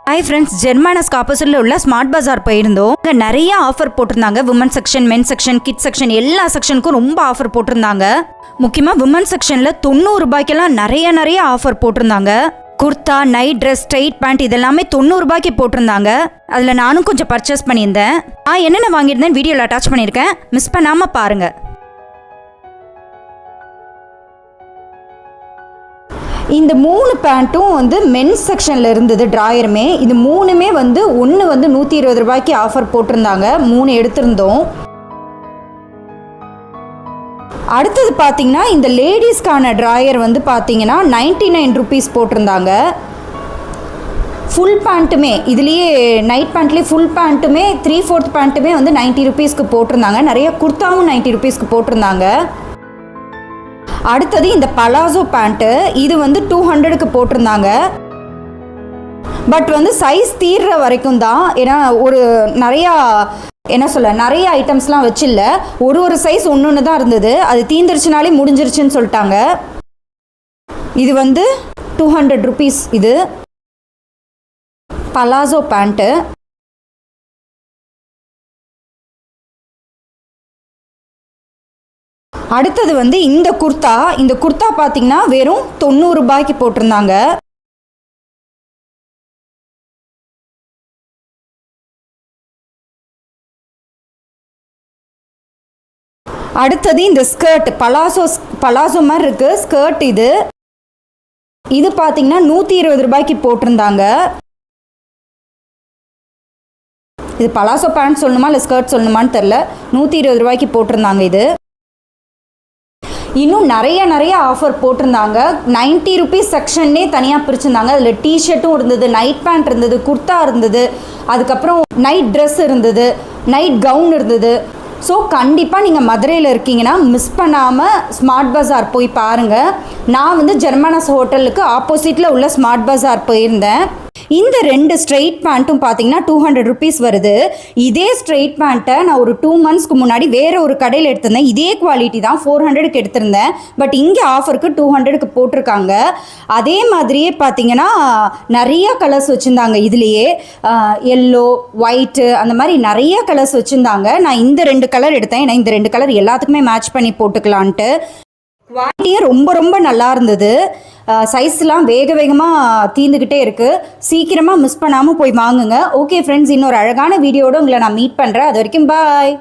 Hi friends, ஜெர்மானஸ்க்கு ஆப்போசிட்ல உள்ள smart பஜார் போயிருந்தோம். அங்கே நிறைய ஆஃபர் போட்டிருந்தாங்க. விமன் செக்ஷன், மென் செக்ஷன், கிட் செக்ஷன் எல்லா செக்ஷனுக்கும் ரொம்ப ஆஃபர் போட்டிருந்தாங்க. முக்கியமாக விமன் செக்ஷனில் 90 ரூபாய்க்கெல்லாம் நிறைய ஆஃபர் போட்டிருந்தாங்க. Kurta, night dress, straight pant இதெல்லாமே 90 ரூபாய்க்கு போட்டிருந்தாங்க. அதில் நானும் கொஞ்சம் பர்ச்சேஸ் பண்ணியிருந்தேன். என்னென்ன வாங்கியிருந்தேன் வீடியோவில் அட்டாச் பண்ணியிருக்கேன், மிஸ் பண்ணாமல் பாருங்கள். இந்த 3 பேண்ட்டும் வந்து மென்ஸ் செக்ஷனில் இருந்தது. ட்ராயருமே இது 3மே வந்து ஒன்று வந்து 120 ரூபாய்க்கு ஆஃபர் போட்டிருந்தாங்க. 3 எடுத்திருந்தோம். அடுத்தது பார்த்தீங்கன்னா இந்த லேடிஸ்க்கான ட்ராயர் வந்து பார்த்தீங்கன்னா 99 ருபீஸ் போட்டிருந்தாங்க. ஃபுல் பேண்ட்டுமே இதுலேயே நைட் பேண்ட்லேயே ஃபுல் பேண்ட்டுமே 3/4 பேண்ட்டுமே வந்து 90 ருபீஸ்க்கு போட்டிருந்தாங்க. நிறைய குர்த்தாவும் 90 ருபீஸ்க்கு போட்டிருந்தாங்க. அடுத்தது இந்த பலாசோ பேண்ட்டு இது வந்து 200க்கு போட்டிருந்தாங்க. பட் வந்து சைஸ் தீர்ற வரைக்கும் தான். ஏன்னா ஒரு நிறைய ஐட்டம்ஸ்லாம் வச்சில்ல, ஒரு சைஸ் ஒன்று தான் இருந்தது. அது தீந்துருச்சுனாலே முடிஞ்சிருச்சுன்னு சொல்லிட்டாங்க. இது வந்து 200 ருபீஸ். இது பலாசோ பேண்ட்டு. அடுத்தது வந்து இந்த குர்த்தா பார்த்தீங்கன்னா வெறும் 90 ரூபாய்க்கு போட்டிருந்தாங்க. அடுத்தது இந்த ஸ்கர்ட் பலாசோ மாதிரி இருக்கு ஸ்கர்ட். இது பார்த்தீங்கன்னா 120 ரூபாய்க்கு போட்டிருந்தாங்க. இது பலாசோ பேண்ட் சொல்லணுமா இல்லை ஸ்கர்ட் சொல்லணுமான்னு தெரில. 120 ரூபாய்க்கு போட்டிருந்தாங்க. இது இன்னும் நிறைய ஆஃபர் போட்டிருந்தாங்க. 90 ருபீஸ் செக்ஷன்னே தனியாக பிரிச்சுருந்தாங்க. அதில் டிஷர்ட்டும் இருந்தது, நைட் பேண்ட் இருந்தது, குர்த்தா இருந்தது, அதுக்கப்புறம் நைட் ட்ரெஸ் இருந்தது, நைட் கவுன் இருந்தது. ஸோ கண்டிப்பாக நீங்கள் மதுரையில் இருக்கீங்கன்னா மிஸ் பண்ணாமல் ஸ்மார்ட் பஜார் போய் பாருங்கள். நான் வந்து ஜெர்மானஸ் ஹோட்டலுக்கு ஆப்போசிட்டில் உள்ள ஸ்மார்ட் பஜார் போயிருந்தேன். இந்த 2 ஸ்ட்ரெயிட் பேண்ட்டும் பார்த்தீங்கன்னா 200 ருபீஸ் வருது. இதே ஸ்ட்ரெயிட் பேண்ட்டை நான் ஒரு 2 மந்த்ஸ்க்கு முன்னாடி வேறு ஒரு கடையில் எடுத்திருந்தேன். இதே குவாலிட்டி தான் 400க்கு எடுத்திருந்தேன். பட் இங்கே ஆஃபருக்கு 200க்கு போட்டிருக்காங்க. அதே மாதிரியே பார்த்தீங்கன்னா நிறைய கலர்ஸ் வச்சுருந்தாங்க. இதுலேயே எல்லோ, ஒயிட்டு அந்த மாதிரி நிறைய கலர்ஸ் வச்சுருந்தாங்க. நான் இந்த 2 கலர் எடுத்தேன். ஏன்னா இந்த 2 கலர் எல்லாத்துக்குமே மேட்ச் பண்ணி போட்டுக்கலான்ட்டு. குவாலிட்டியே ரொம்ப நல்லா இருந்தது. சைஸ்லாம் வேகமாக தீர்ந்துக்கிட்டே இருக்குது. சீக்கிரமாக மிஸ் பண்ணாமல் போய் வாங்குங்க. ஓகே ஃப்ரெண்ட்ஸ், இன்னொரு அழகான வீடியோட உங்களை நான் மீட் பண்ணுறேன். அது வரைக்கும் பாய்.